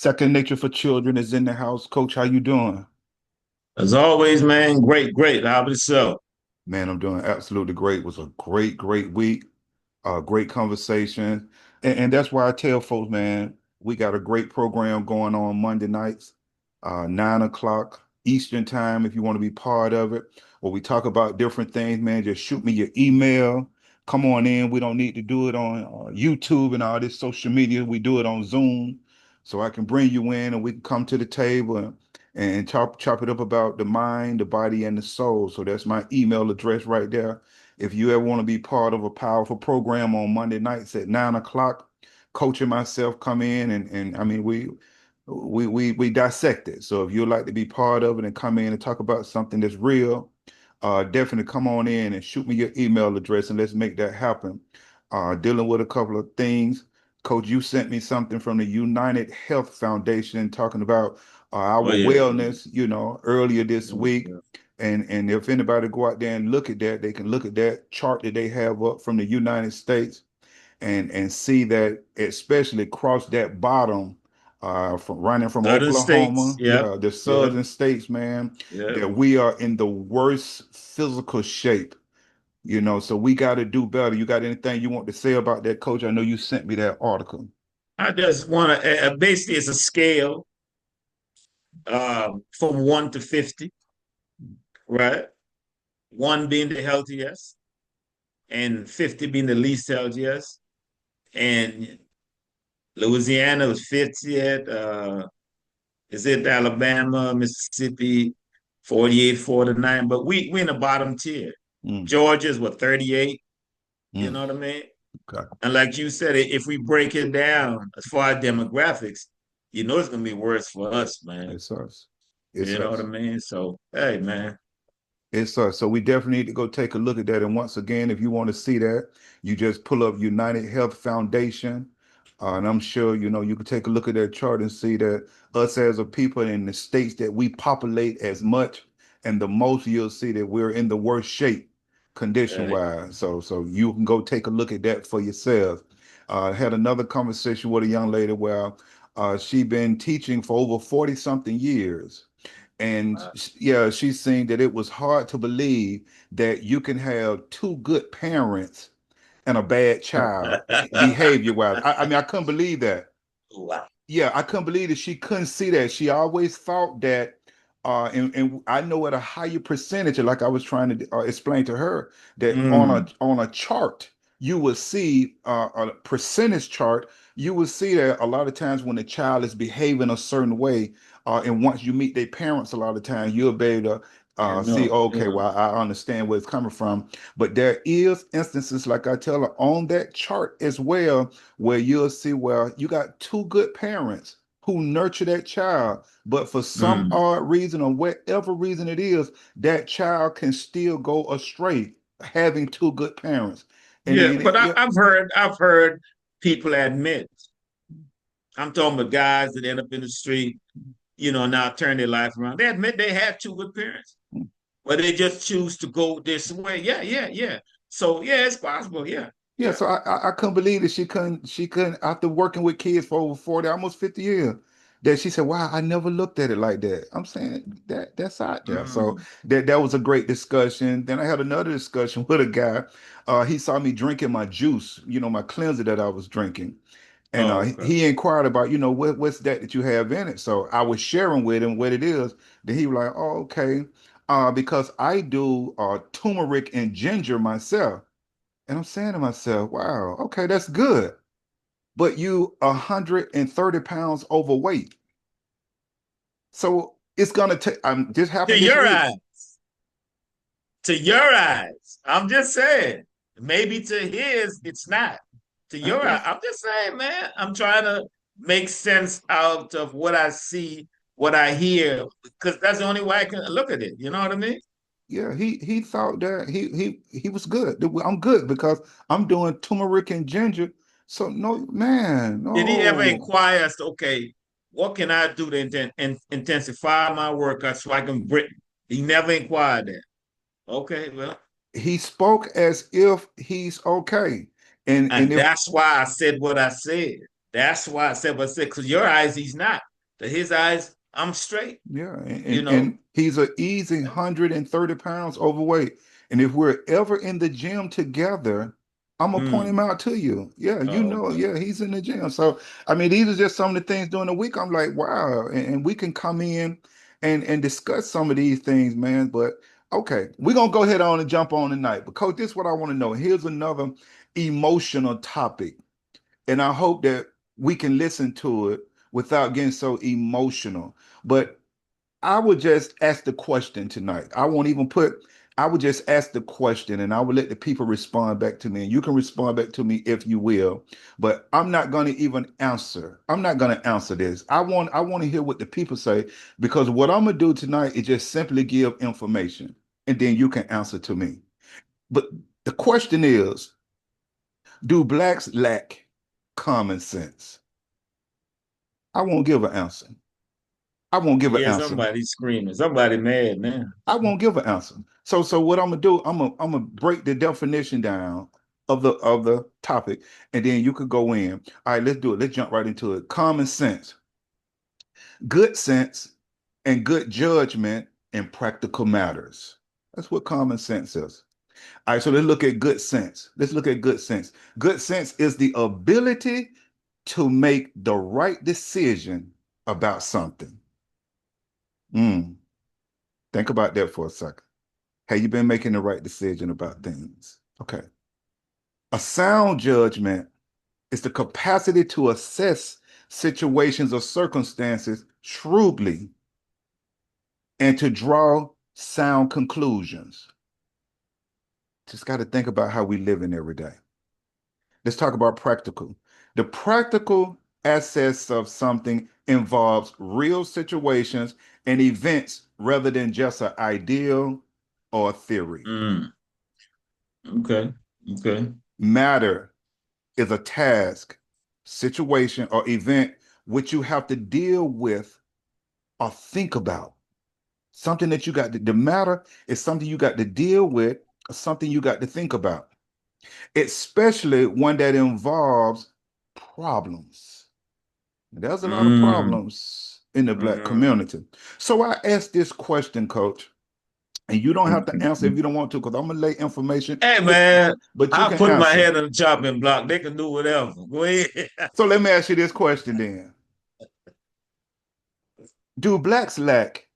Second Nature for Children is in the house. Coach, how you doing? As always, man, great, great. How about yourself? Man, I'm doing absolutely great. It was a great week. Great conversation. And that's why I tell folks, man, we got a great program going on Monday nights, 9 o'clock Eastern time, if you want to be part of it. Where we talk about different things, man, just shoot me your email. Come on in. We don't need to do it on YouTube and all this social media. We do it on Zoom. So I can bring you in and we can come to the table and chop it up about the mind, the body, and the soul. So that's my email address right there. If you ever want to be part of a powerful program on Monday nights at 9 o'clock, Coach and myself come in and I mean we dissect it. So if you'd like to be part of it and come in and talk about something that's real, definitely come on in and shoot me your email address and let's make that happen. Dealing with a couple of things. Coach, you sent me something from the United Health Foundation talking about our Oh yeah, wellness, earlier this yeah, week. yeah. And if anybody go out there and look at that, they can look at that chart that they have up from the United States and see that especially across that bottom, from running from Southern states. Oklahoma, Yeah, yeah, the yeah, southern states, man, yeah. that we are in the worst physical shape. So we got to do better. You got anything you want to say about that, Coach? I know you sent me that article. I just want to basically it's a scale from 1 to 50, right? One being the healthiest, and 50 being the least healthiest. And Louisiana was 50th. Is it Alabama, Mississippi, 48, 49? But we in the bottom tier. Mm, Georgia's what 38. You mm, know what I mean? okay. And like you said, if we break it down as far as demographics, it's gonna be worse for us, man. It's us. It's You know what I us. mean? So hey, man. It's us. So we definitely need to go take a look at that. And once again, if you want to see that, you just pull up United Health Foundation. And I'm sure, you can take a look at that chart and see that us as a people in the states that we populate as much and the most, you'll see that we're in the worst shape condition Hey, wise. So you can go take a look at that for yourself. Had another conversation with a young lady where she been teaching for over 40 something years. And yeah, she's saying that it was hard to believe that you can have two good parents and a bad child behavior wise. I mean, I couldn't believe that. wow. Yeah, I couldn't believe that she couldn't see that. She always thought that, and I know at a higher percentage, like I was trying to explain to her, that on a Mm, on a chart, you will see a percentage chart. You will see that a lot of times when a child is behaving a certain way, and once you meet their parents, a lot of times you'll be able to see, okay, yeah. well, I understand where it's coming from. But there is instances, like I tell her, on that chart as well where you'll see where you got two good parents who nurture that child, but for some Mm. odd reason or whatever reason it is, that child can still go astray having two good parents. And Yeah, then, but yeah, I've heard people admit. I'm talking about guys that end up in the street, now turn their life around. They admit they have two good parents, but they just choose to go this way. Yeah, yeah, yeah. So yeah, it's possible. Yeah, yeah. yeah. So I couldn't believe that she couldn't after working with kids for over 40, almost 50 years. That she said, "Wow, I never looked at it like that." I'm saying that's out there. So Mm. that was a great discussion. Then I had another discussion with a guy. He saw me drinking my juice, my cleanser that I was drinking. And Oh, okay. he inquired about, what's that you have in it. So I was sharing with him what it is. Then he was like, "Oh, okay," because I do turmeric and ginger myself. And I'm saying to myself, "Wow, okay, that's good." But you 130 pounds overweight, so it's gonna take. This To happened this your week. eyes, to your eyes. I'm just saying. Maybe to his, it's not. To I your eyes, guess, I'm just saying, man. I'm trying to make sense out of what I see, what I hear, because that's the only way I can look at it. You know what I mean? yeah. He thought that he was good. I'm good because I'm doing turmeric and ginger. So no, man, Did he ever no. inquire as to, okay, what can I do to intensify my workout so I can break? He never inquired that. Okay, well, He spoke as if he's okay. And and if that's why I said what I said. That's why I said what I said, because your eyes, he's not. To his eyes, I'm straight, Yeah, you know? and he's an easy 130 pounds overweight. And if we're ever in the gym together, I'm gonna point him Mm. out to you. Yeah, you Oh, know, okay. yeah, he's in the gym. So I mean, these are just some of the things during the week. I'm like, wow, and we can come in and discuss some of these things, man. But okay, we're gonna go ahead on and jump on tonight. But coach, this is what I want to know. Here's another emotional topic, and I hope that we can listen to it without getting so emotional. But I would just ask the question tonight. I won't even put, I would just ask the question and I would let the people respond back to me. And you can respond back to me if you will, but I'm not going to even answer. I'm not going to answer this. I want to hear what the people say because what I'm going to do tonight is just simply give information and then you can answer to me. But the question is, do blacks lack common sense? I won't give an answer. I won't give an Yeah, answer. somebody's screaming. Somebody mad now. I won't give an answer. So what I'm gonna do, I'm gonna break the definition down of the topic, and then you could go in. All right, let's do it. Let's jump right into it. Common sense, good sense, and good judgment in practical matters. That's what common sense is. All right, so let's look at good sense. Let's look at good sense. Good sense is the ability to make the right decision about something. Mm, think about that for a second. Have you been making the right decision about things? Okay. A sound judgment is the capacity to assess situations or circumstances shrewdly and to draw sound conclusions. Just got to think about how we live in every day. Let's talk about practical. The practical assets of something involves real situations and events rather than just an ideal or a theory. Mm. Okay. Okay. Matter is a task, situation, or event which you have to deal with or think about. Something that you got to, the matter is something you got to deal with or something you got to think about, especially one that involves problems. There's a lot of Mm. problems in the Black Mm. community. So I asked this question, coach, and you don't have to answer if you don't want to, because I'm gonna lay information, Hey man, but you I'll can put my answer. head on the chopping block. They can do whatever. Go ahead. So let me ask you this question then. Do blacks lack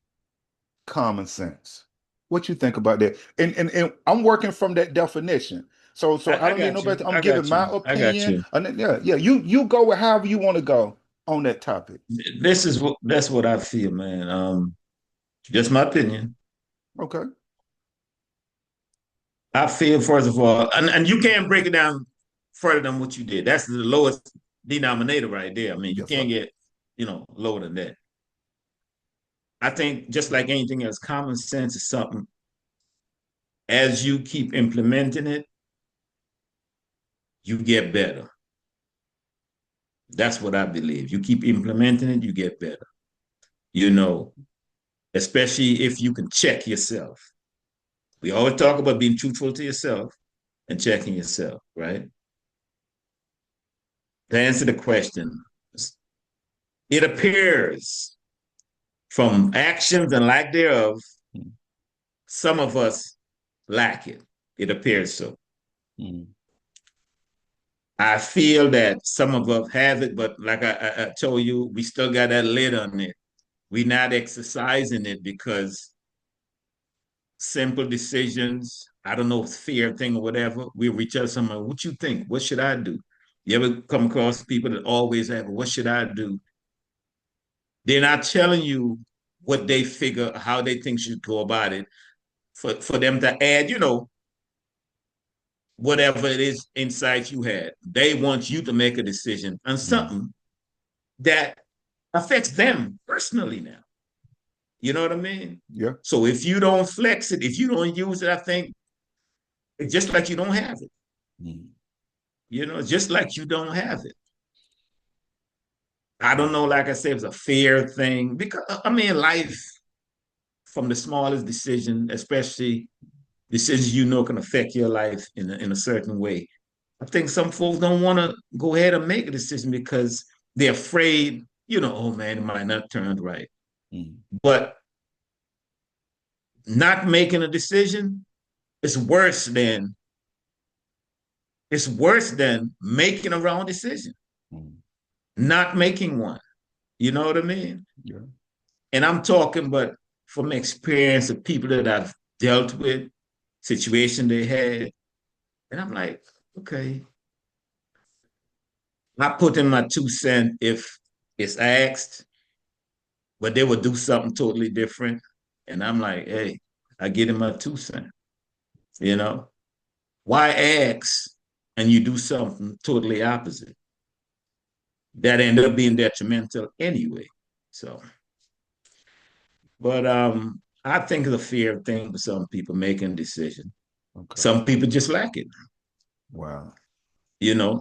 common sense? What you think about that? And I'm working from that definition. So I I don't need got you. nobody. I'm I giving got you. my I got opinion. you. And yeah. You go with however you want to go on that topic. That's what I feel, man. Just my opinion. Okay. I feel first of all, and you can't break it down further than what you did. That's the lowest denominator right there. I mean, you Yes, can't sir. get, lower than that. I think just like anything else, common sense is something as you keep implementing it, you get better. That's what I believe. You keep implementing it, you get better. You know, especially if you can check yourself. We always talk about being truthful to yourself and checking yourself, right? To answer the question, it appears from actions and lack thereof, some of us lack it. It appears so. Mm-hmm. I feel that some of us have it, but like I told you, we still got that lid on it. We're not exercising it because simple decisions, I don't know, fear thing or whatever, we reach out to someone, what you think? What should I do? You ever come across people that always have, what should I do? They're not telling you what they figure, how they think should go about it for them to add, whatever it is insight you had. They want you to make a decision on something that affects them personally now. You know what I mean? Yeah. So if you don't flex it, if you don't use it, I think it's just like you don't have it. Mm-hmm. Just like you don't have it. I don't know, like I said, it's a fear thing because I mean, life from the smallest decision, especially decisions can affect your life in a certain way. I think some folks don't want to go ahead and make a decision because they're afraid. oh man, it might not turn right. Mm. But not making a decision is worse than making a wrong decision, Mm. not making one. You know what I mean? Yeah. And I'm talking, but from experience of people that I've dealt with, situation they had, and I'm like, okay, I put in my 2 cents if it's asked, but they would do something totally different. And I'm like, hey, I get in my 2 cents, you know? Why ask and you do something totally opposite? That ended up being detrimental anyway. So, but I think it's a fear thing for some people making decisions. Okay. Some people just lack it, Wow. you know.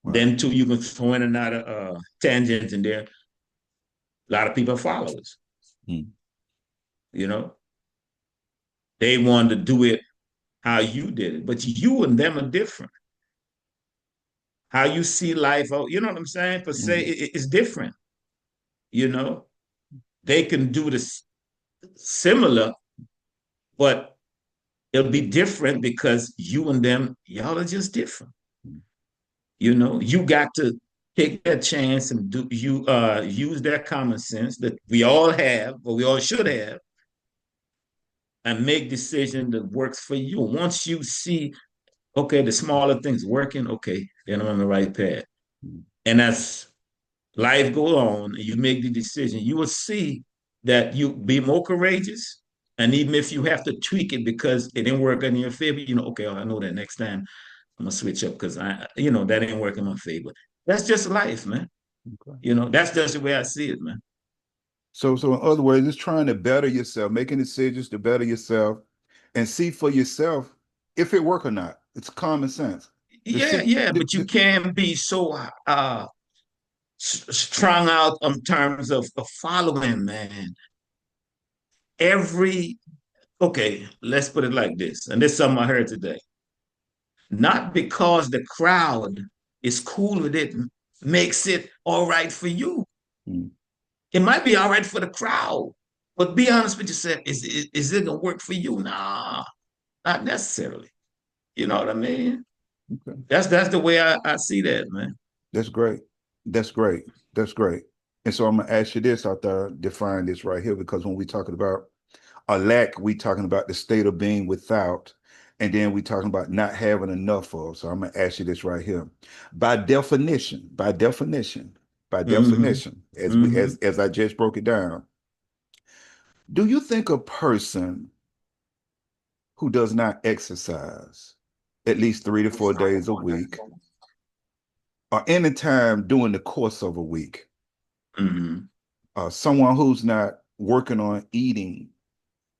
Wow. Then too, you can throw in another tangent in there. A lot of people are followers, Mm. you know. They wanted to do it how you did it, but you and them are different. How you see life, oh, you know what I'm saying? Per se, Mm. it's different, you know. They can do this similar, but it'll be different because you and them, y'all are just different. Mm. You know, you got to take that chance and do you use that common sense that we all have, or we all should have, and make decision that works for you. Once you see, okay, the smaller things working, okay, then I'm on the right path. Mm. And as life go on and you make the decision, you will see that you be more courageous. And even if you have to tweak it because it didn't work in your favor, okay, I know that next time I'm gonna switch up because that ain't working in my favor. That's just life, man. Okay. That's just the way I see it, man. So in other words, it's trying to better yourself, making decisions to better yourself and see for yourself if it work or not. It's common sense. To Yeah, see, yeah, but you can't be so strung out in terms of following, man. Every Okay, let's put it like this, and this is something I heard today. Not because the crowd is cool with it makes it all right for you. mm, It might be all right for the crowd, but be honest with yourself. Is it gonna work for you? Nah, not necessarily. You know what I mean? okay. That's the way I see that, man. That's great. That's great. That's great. And so I'm gonna ask you this after I define this right here, because when we talking about a lack, we talking about the state of being without, and then we talking about not having enough of. So I'm gonna ask you this right here. By definition, by definition, by Mm-hmm. definition, as we Mm-hmm. as I just broke it down, do you think a person who does not exercise at least 3 to 4 days a week, or any time during the course of a week, Mm-hmm. someone who's not working on eating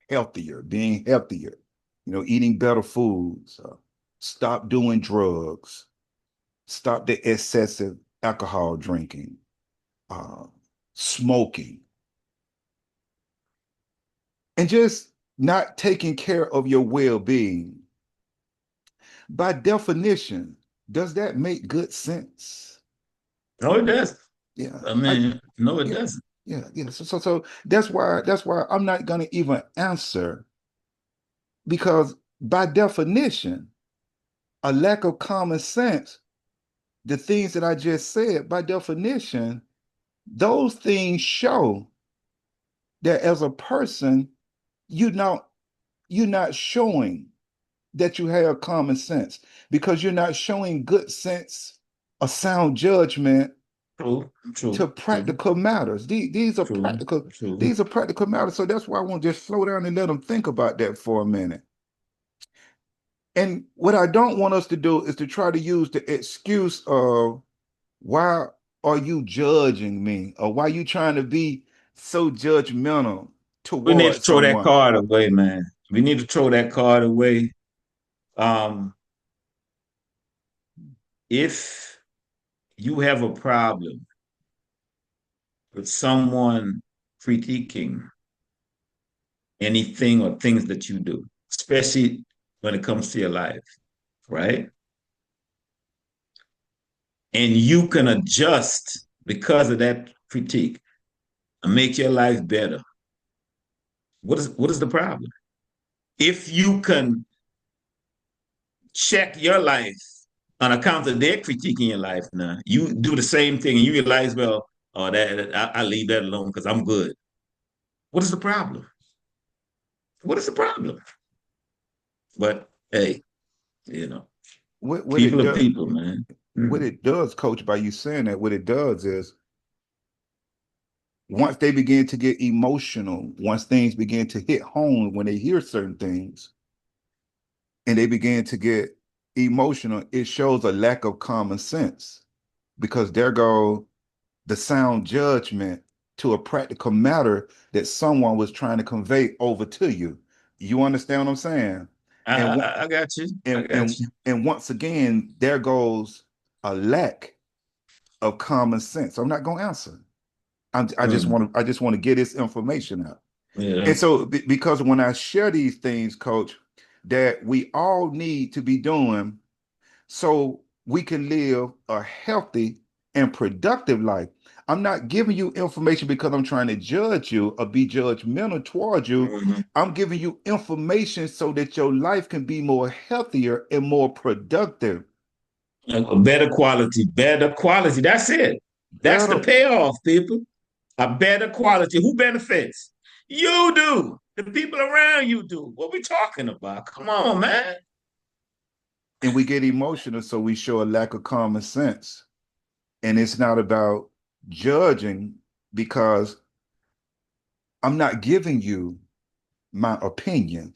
healthier, being healthier, eating better foods, stop doing drugs, stop the excessive alcohol drinking, uh, smoking, and just not taking care of your well-being. By definition, does that make good sense? No, it does. Yeah, I mean, no, it yeah, doesn't. yeah. So that's why I'm not gonna even answer, because by definition, a lack of common sense, the things that I just said, by definition, those things show that as a person, you're not you're not showing that you have common sense, because you're not showing good sense or sound judgment True, to true, true, practical matters. These are true, practical, true. these are practical matters. So that's why I want to just slow down and let them think about that for a minute. And what I don't want us to do is to try to use the excuse of, why are you judging me? Or why are you trying to be so judgmental We need to towards throw that someone? card away, man. We need to throw that card away. Um, if you have a problem with someone critiquing anything or things that you do, especially when it comes to your life, right? And you can adjust because of that critique and make your life better, what is the problem? If you can check your life on account of their critiquing your life now, you do the same thing and you realize, well, oh, I leave that alone because I'm good. What is the problem? What is the problem? But hey, you know, What people it are does, people, man. what Mhm. it does, Coach, by you saying that, what it does is once they begin to get emotional, once things begin to hit home when they hear certain things and they begin to get emotional, it shows a lack of common sense because there go the sound judgment to a practical matter that someone was trying to convey over to you. You understand what I'm saying? And I got you. I and got and you. and once again, there goes a lack of common sense. I'm not gonna answer. Mm, I just want to get this information out. yeah. And so because when I share these things, Coach, that we all need to be doing so we can live a healthy and productive life. I'm not giving you information because I'm trying to judge you or be judgmental towards you. Mhm. I'm giving you information so that your life can be more healthier and more productive. A better quality, better quality. That's it. That's the Better. payoff, people. A better quality. Who benefits? You do. The people around you do. What we talking about? Come on, man. And we get emotional, so we show a lack of common sense. And it's not about judging because I'm not giving you my opinion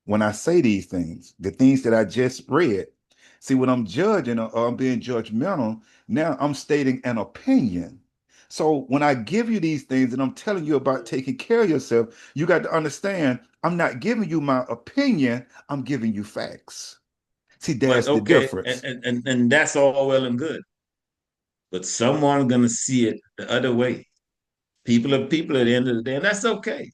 when I say these things, the things that I just read. See, when I'm judging or I'm being judgmental, now I'm stating an opinion. So when I give you these things and I'm telling you about taking care of yourself, you got to understand I'm not giving you my opinion, I'm giving you facts. See, But there's the okay, difference. and that's all well and good. But someone's gonna see it the other way. People are people at the end of the day, and that's okay.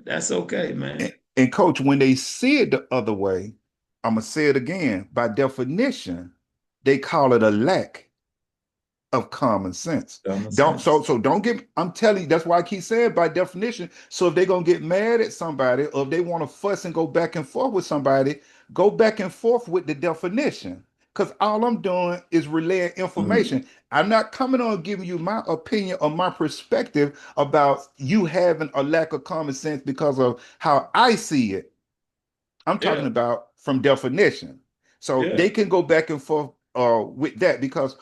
That's okay, man. And coach, when they see it the other way, I'm gonna say it again. By definition, they call it a lack of common sense. Common Don't sense. so don't get. I'm telling you, that's why I keep saying by definition. So if they're gonna get mad at somebody, or if they want to fuss and go back and forth with somebody, go back and forth with the definition. Because all I'm doing is relaying Mm, information. I'm not coming on giving you my opinion or my perspective about you having a lack of common sense because of how I see it. I'm talking yeah, about from definition. So yeah. they can go back and forth with that because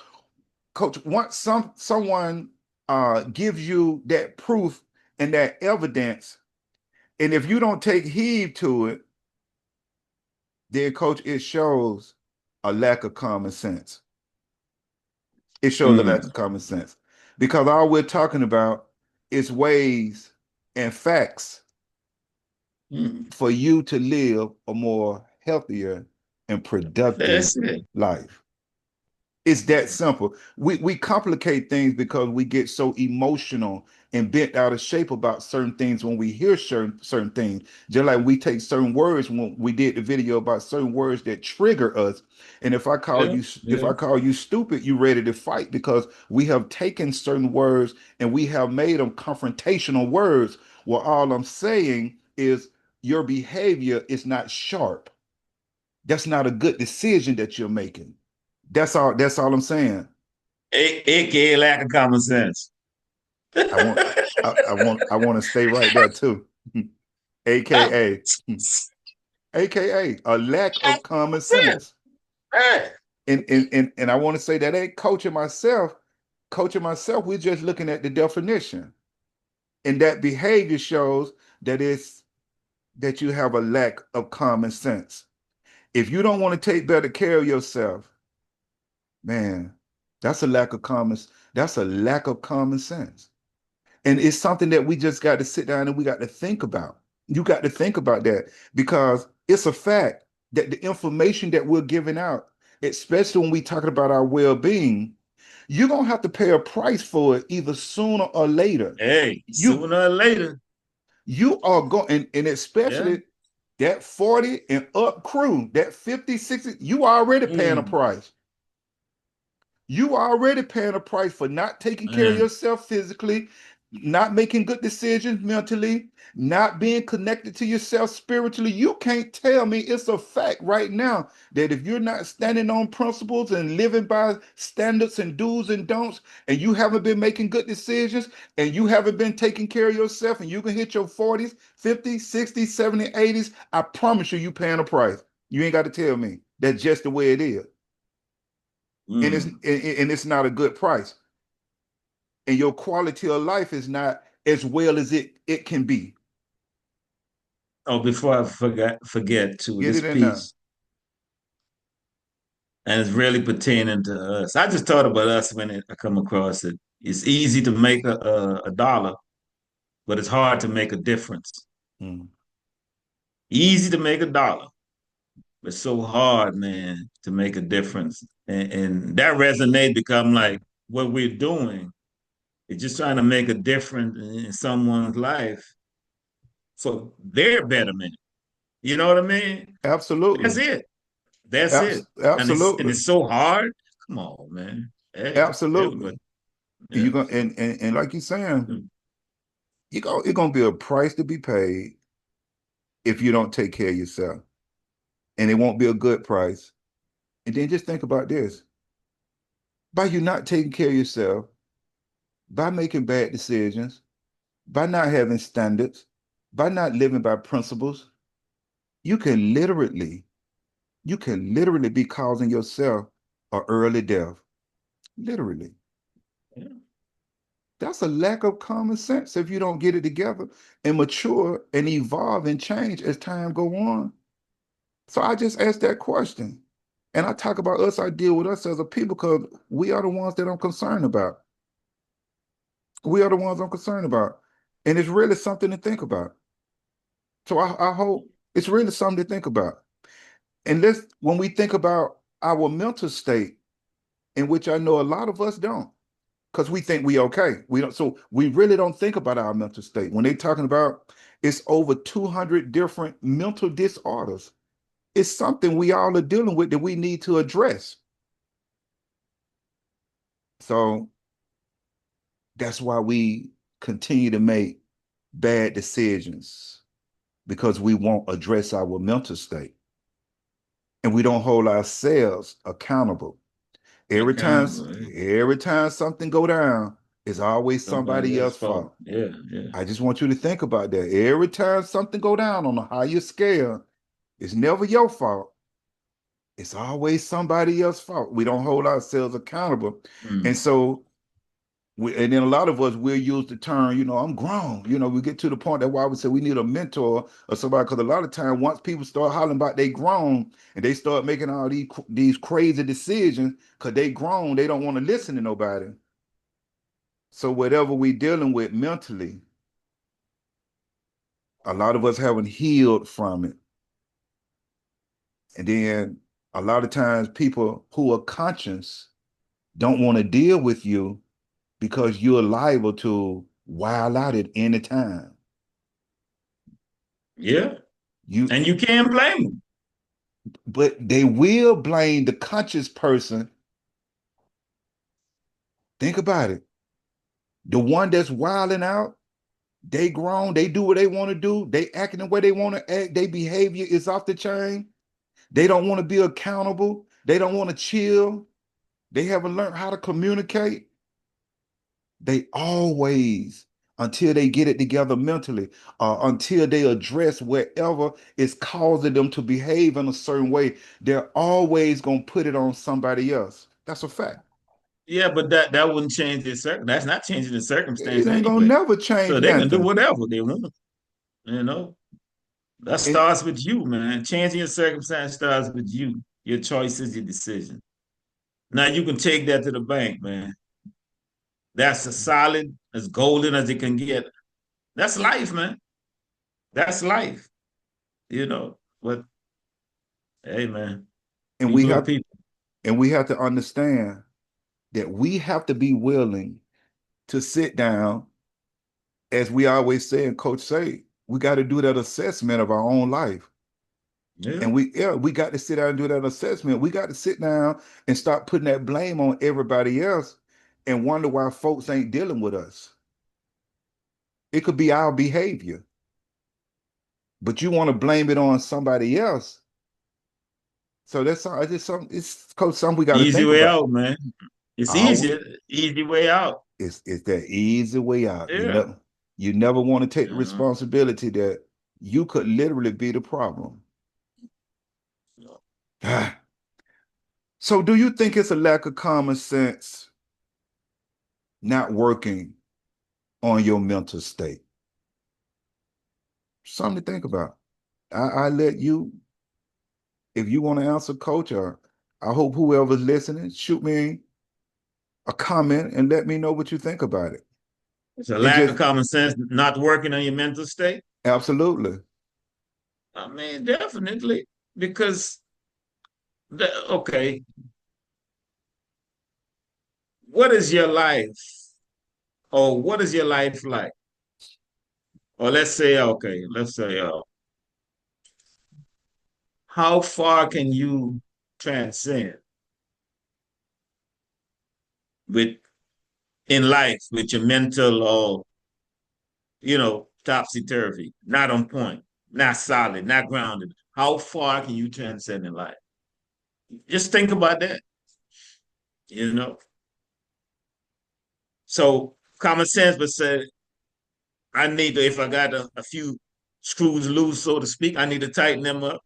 coach, once someone gives you that proof and that evidence, and if you don't take heed to it, then coach, it shows a lack of common sense. It shows a lack Mm, of common sense because all we're talking about is ways and facts mm. for you to live a more healthier and productive That's it. life. It's that simple. We complicate things because we get so emotional and bent out of shape about certain things when we hear certain things. Just like we take certain words when we did the video about certain words that trigger us. And Yeah, if yeah, I call you stupid, you ready to fight because we have taken certain words and we have made them confrontational words. Well, all I'm saying is your behavior is not sharp. That's not a good decision that you're making. That's all I'm saying. AKA lack of common sense. I want I want to stay right there too. AKA AKA a lack of common sense. Hey. And I want to say that ain't coaching myself. Coaching myself, we're just looking at the definition. And that behavior shows that it's that you have a lack of common sense. If you don't want to take better care of yourself, man, that's a lack of common sense. And it's something that we just got to sit down and we got to think about. You got to think about that because it's a fact that the information that we're giving out, especially when we talking about our well-being, you're gonna have to pay a price for it either sooner or later. Hey, You sooner or later. you are going and Yeah. especially that 40 and up crew, that 50, 60, you already paying a Mm, price. You are already paying a price for not taking care of Man. yourself physically, not making good decisions mentally, not being connected to yourself spiritually. You can't tell me it's a fact right now that if you're not standing on principles and living by standards and do's and don'ts, and you haven't been making good decisions and you haven't been taking care of yourself, and you can hit your 40s, 50s, 60s, 70s, 80s, I promise you, you paying a price. You ain't got to tell me. That's just the way it is. Mm. And it's not a good price. And your quality of life is not as well as it can be. Oh, before I forget to Get this it in there. piece, and it's really pertaining to us. I just thought about us when I come across it. It's easy to make a dollar, but it's hard to make a difference. Mm. Easy to make a dollar, but so hard, man, to make a difference. And that resonate become like what we're doing is just trying to make a difference in someone's life for their betterment. You know what I mean? That's Absolutely. it. That's it. And Absolutely. it's so hard. Come on, man. Hey, everybody. Absolutely. You Yeah. gonna and like you're saying, it's gonna be a price to be paid if you don't take care of yourself. And it won't be a good price. And then just think about this. By you not taking care of yourself, by making bad decisions, by not having standards, by not living by principles, you can literally you can literally be causing yourself a early death. Literally. Yeah. That's a lack of common sense if you don't get it together and mature and evolve and change as time go on. So I just asked that question. And I talk about us, I deal with us as a people because we are the ones that I'm concerned about. We are the ones I'm concerned about. And it's really something to think about. So I hope it's really something to think about. And when we think about our mental state, in which I know a lot of us don't, because we think we okay. We don't, so we really don't think about our mental state. When they're talking about it's over 200 different mental disorders, it's something we all are dealing with that we need to address. So that's why we continue to make bad decisions because we won't address our mental state and we don't hold ourselves accountable. Accountable. Eh? Every time something go down, it's always Somebody somebody else's else's fault. fault. Yeah, yeah. I just want you to think about that. Every time something go down on a higher scale, it's never your fault. It's always somebody else's fault. We don't hold ourselves accountable. And Mm. so and then a lot of us will use the term, I'm grown. We get to the point that why we say we need a mentor or somebody, because a lot of time once people start hollering about they grown and they start making all these crazy decisions because they grown, they don't want to listen to nobody. So whatever we dealing with mentally, a lot of us haven't healed from it. And then a lot of times people who are conscious don't want to deal with you because you're liable to wild out at any time. Yeah. You, And you can't blame them. but they will blame the conscious person. Think about it. The one that's wilding out, they grown, they do what they want to do, they acting the way they want to act, their behavior is off the chain. They don't want to be accountable. They don't want to chill. They haven't learned how to communicate. They always, until they get it together mentally, until they address whatever is causing them to behave in a certain way, they're always going to put it on somebody else. That's a fact. Yeah, but that wouldn't change their That's not changing the circumstance It ain't going anyway. to never change So they can do nothing. whatever they want. You know, that And, starts with you, man. Changing your circumstance starts with you. Your choices, your decision. Now you can take that to the bank, man. That's as solid, as golden as it can get. That's life, man. That's life. You know. But hey, man, and we people are have people. and we have to understand that we have to be willing to sit down, as we always say and Coach say, we got to do that assessment of our own life. Yeah. And we got to sit down and do that assessment. We got to sit down and stop putting that blame on everybody else and wonder why folks ain't dealing with us. It could be our behavior, but you want to blame it on somebody else. So that's all. It's something we got to Easy think way about. out, man. It's Our, easy. Easy way out. it's that easy way out. Yeah. You never want to take the Uh-huh. responsibility that you could literally be the problem. So do you think it's a lack of common sense not working on your mental state? Something to think about. I let you, if you want to answer, coach, or I hope whoever's listening, shoot me a comment and let me know what you think about it. It's a And lack of just common sense not working on your mental state. absolutely. I mean, definitely. Because, okay, what is your life? Or what is your life like? Or let's say, how far can you transcend with in life with your mental or topsy turvy, not on point, not solid, not grounded? How far can you transcend in life? Just think about that. You know. So common sense, but say I need to if I got a few screws loose, so to speak, I need to tighten them up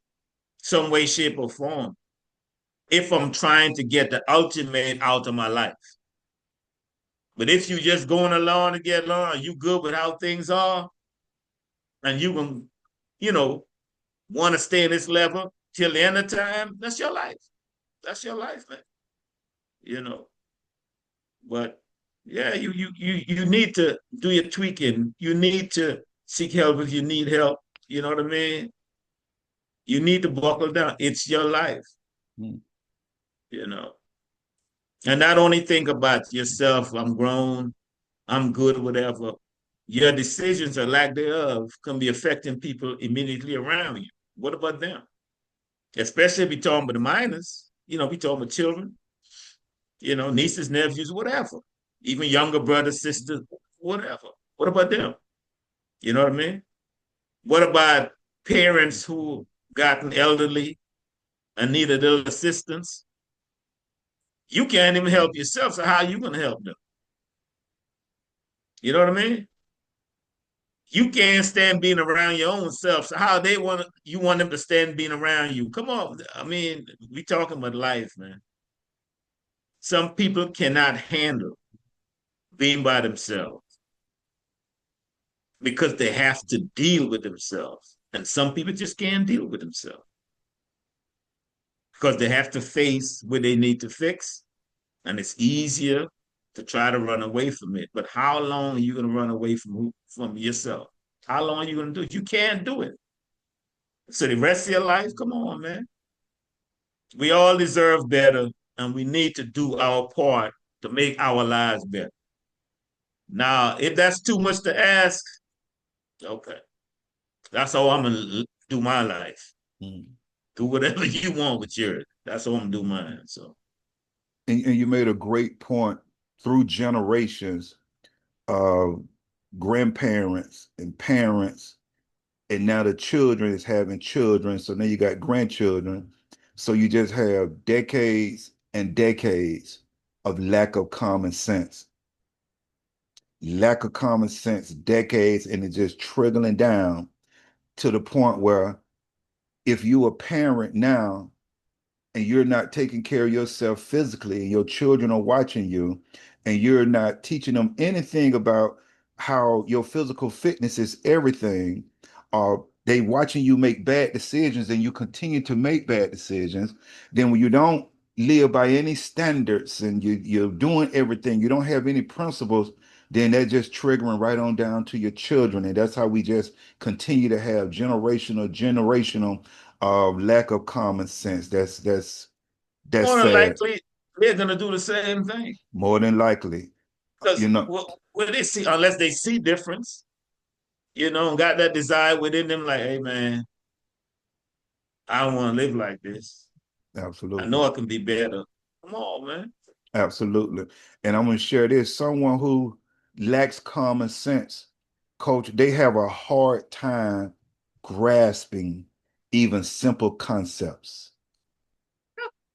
some way, shape, or form. If I'm trying to get the ultimate out of my life. But if you just going along to get along, you good with how things are, and you can, you know, want to stay in this level till the end of time, that's your life. That's your life, man. You know. But yeah, you need to do your tweaking. You need to seek help if you need help. You know what I mean? You need to buckle down. It's your life, Mm. you know. And not only think about yourself, I'm grown, I'm good, whatever. Your decisions or lack thereof can be affecting people immediately around you. What about them? Especially if you're talking about the minors, we talking about children, nieces, nephews, whatever. Even younger brothers, sisters, whatever. What about them? You know what I mean? What about parents who gotten elderly and need a little assistance? You can't even help yourself, so how are you going to help them? You know what I mean? You can't stand being around your own self. So how they want you want them to stand being around you? Come on. I mean, we talking about life, man. Some people cannot handle being by themselves because they have to deal with themselves. And some people just can't deal with themselves because they have to face what they need to fix. And it's easier to try to run away from it. But how long are you going to run away from yourself? How long are you going to do it? You can't do it. So the rest of your life, come on, man. We all deserve better, and we need to do our part to make our lives better. Now, if that's too much to ask, okay, that's how I'm gonna do my life. Mm. Do whatever you want with yours. That's how I'm gonna do mine. So, And you made a great point through generations of grandparents and parents, and now the children is having children. So now you got grandchildren. So you just have decades and decades of lack of common sense, decades, and it's just trickling down to the point where if you a parent now and you're not taking care of yourself physically, and your children are watching you, and you're not teaching them anything about how your physical fitness is everything, or they watching you make bad decisions and you continue to make bad decisions, then when you don't live by any standards and you're doing everything, you don't have any principles, then that's just triggering right on down to your children. And that's how we just continue to have generational lack of common sense. That's more than sad. likely, they're gonna do the same thing More than likely, you because know. what they see, unless they see difference, got that desire within them, like, hey, man, I don't want to live like this. I Absolutely. know I can be better. Come on, man. Absolutely. And I'm going to share this. Someone who lacks common sense, coach, they have a hard time grasping even simple concepts.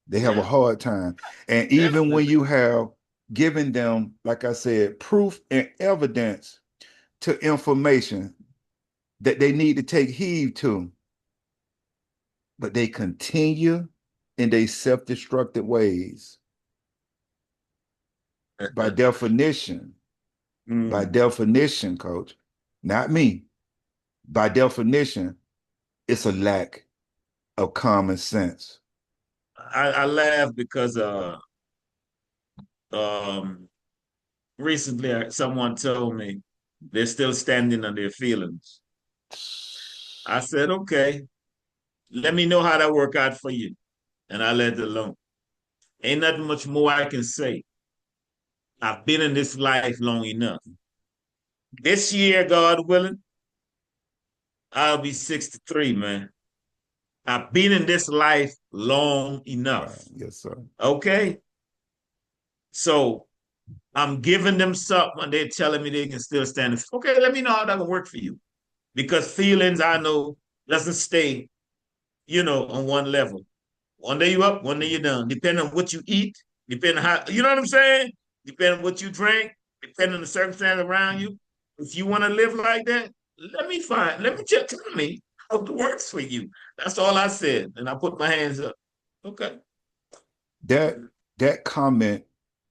They have a Yeah, hard time. And even when definitely. you have given them, like I said, proof and evidence to information that they need to take heed to, but they continue in their self-destructive ways. By definition, by Mm. definition, coach, not me, by definition, it's a lack of common sense. I laugh because um recently someone told me they're still standing on their feelings. I said, okay, let me know how that work out for you. And I let it alone. Ain't nothing much more I can say. I've been in this life long enough. This year, God willing, I'll be 63, man. I've been in this life long enough. Wow. Yes, sir. Okay. So I'm giving them something and they're telling me they can still stand it. Okay, let me know how that can work for you. Because feelings I know doesn't stay, on one level. One day you up, one day you're done. Depending on what you eat, depending on how, you know what I'm saying? Depending on what you drink, depending on the circumstances around you. If you want to live like that, let me just tell me how it works for you. That's all I said. And I put my hands up. Okay. That that comment,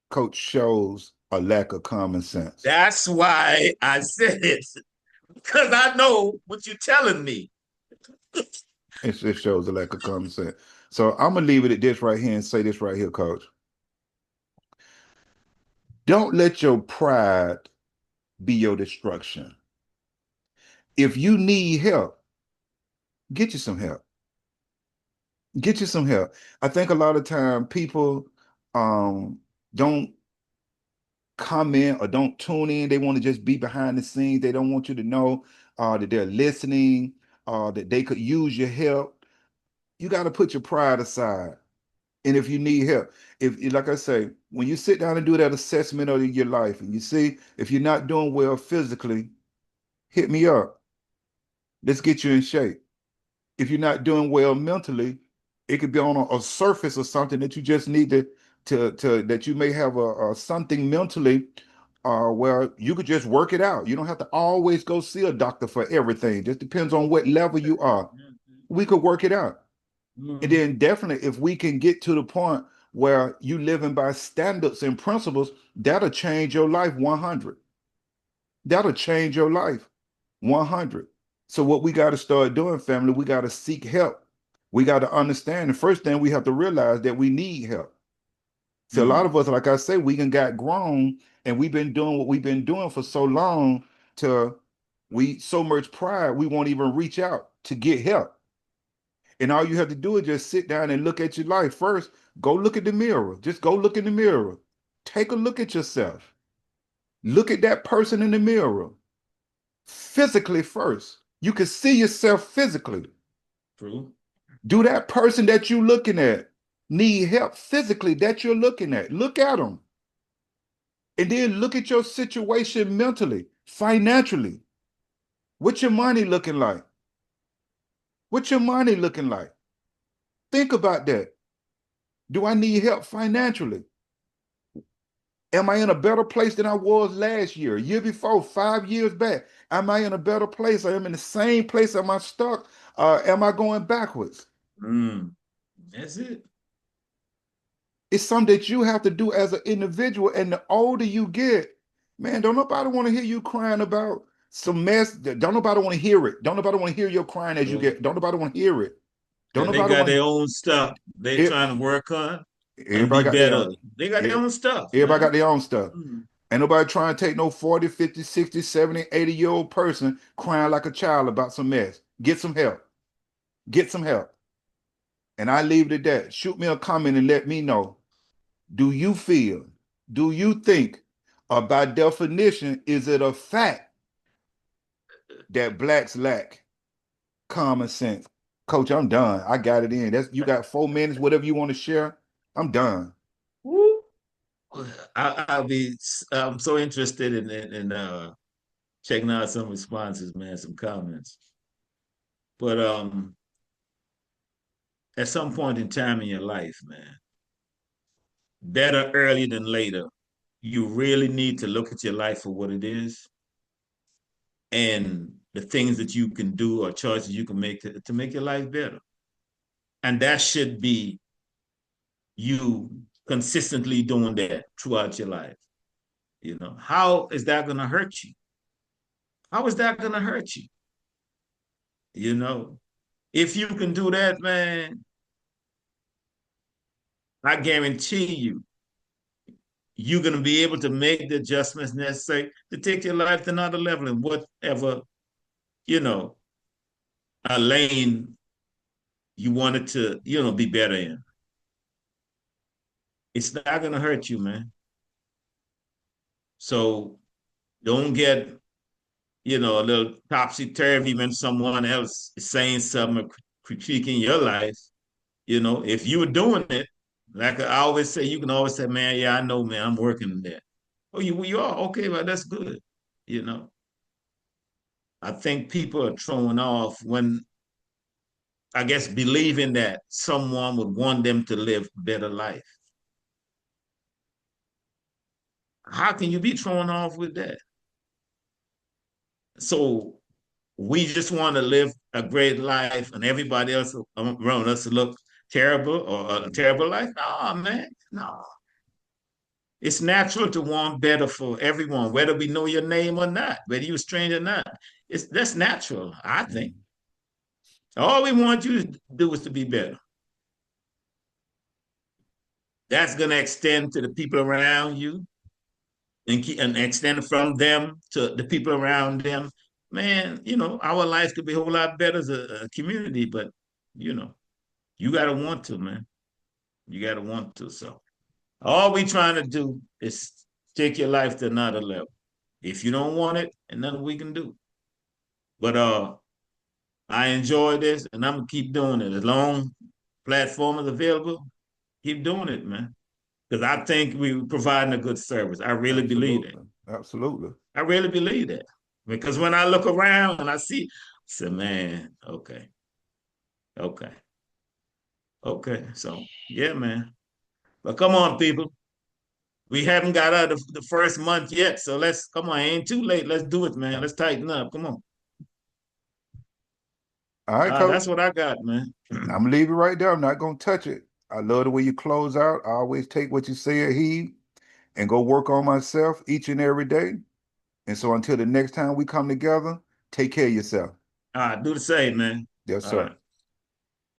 coach, shows a lack of common sense. That's why I said it. Because I know what you're telling me. It shows a lack of common sense. So I'm gonna leave it at this right here and say this right here, coach. Don't let your pride be your destruction. If you need help, get you some help. Get you some help. I think a lot of time people don't comment or don't tune in. They want to just be behind the scenes. They don't want you to know that they're listening, that they could use your help. You got to put your pride aside. And if you need help, if like I say, when you sit down and do that assessment of your life and you see if you're not doing well physically, hit me up. Let's get you in shape. If you're not doing well mentally, it could be on a surface or something that you just need to that you may have a something mentally where you could just work it out. You don't have to always go see a doctor for everything. Just depends on what level you are. We could work it out. And Mm-hmm. then definitely if we can get to the point where you living by standards and principles, that'll change your life 100. That'll change your life 100. So what we got to start doing, family, we got to seek help. We got to understand the first thing we have to realize that we need help. So a lot of us, like I say, we can got grown and we've been doing what we've been doing for so long to we so much pride we won't even reach out to get help. And all you have to do is just sit down and look at your life first. Go look at the mirror. Just go look in the mirror. Take a look at yourself. Look at that person in the mirror physically first. You can see yourself physically. True. Do that person that you're looking at need help physically that you're looking at? Look at them. And then look at your situation mentally, financially. What's your money looking like? What's your money looking like? Think about that. Do I need help financially? Am I in a better place than I was last year before, 5 years back? Am I in a better place? Or am I in the same place? Am I stuck? Am I going backwards? Mm. That's it. It's something that you have to do as an individual. And the older you get, man, don't nobody want to hear you crying about some mess. Don't nobody want to hear it. Don't nobody want to hear your crying as you True. get. Don't nobody want to hear it. Don't Because they nobody got want their own stuff they it. trying to work on and Everybody be got their better. own. They got their e- own stuff, Everybody got man. their own stuff. Mm. Ain't nobody trying to take no 40, 50, 60, 70, 80-year-old person crying like a child about some mess. Get some help. Get some help. And I leave it at that. Shoot me a comment and let me know. Do you feel, do you think, or by definition, is it a fact that blacks lack common sense? Coach, I'm done. I got it in. That's you got 4 minutes, whatever you want to share. I'm done. Woo. I'm so interested in checking out some responses, man, some comments. But at some point in time in your life, man, better early than later, you really need to look at your life for what it is and the things that you can do or choices you can make to make your life better. And that should be you consistently doing that throughout your life. You know, how is that going to hurt you? How is that going to hurt you? You know, if you can do that, man, I guarantee you're going to be able to make the adjustments necessary to take your life to another level in whatever, you know, a lane you wanted to, be better in. It's not going to hurt you, man. So don't get, a little topsy turvy when someone else is saying something or critiquing your life. If you were doing it, like I always say, you can always say, man, yeah, I know, man, I'm working on that. Oh, you are? Okay, well, that's good. You know, I think people are thrown off when, I guess, believing that someone would want them to live a better life. How can you be thrown off with that? So we just want to live a great life and everybody else around us to look terrible or a terrible life? No, man, no. It's natural to want better for everyone, whether we know your name or not, whether you're a stranger or not. That's natural, I think. All we want you to do is to be better. That's going to extend to the people around you and extend from them to the people around them. Man, our life could be a whole lot better as a community, but you know, you got to want to, man. You got to want to. So all we trying to do is take your life to another level. If you don't want it, and nothing we can do. But I enjoy this, and I'm gonna keep doing it as long platform is available. Keep doing it, man. Because I think we're providing a good service. I really believe that. Absolutely. Absolutely. I really believe that. Because when I look around and I see, I say, man, okay, okay, okay. So yeah, man. But come on, people. We haven't got out of the first month yet. So let's come on, ain't too late. Let's do it, man. Let's tighten up. Come on. All right, coach. That's what I got, man. I'm gonna leave it right there. I'm not gonna touch it. I love the way you close out. I always take what you say and heed and go work on myself each and every day. And so until the next time we come together, take care of yourself. All right, do the same, man. Yes, All sir. right.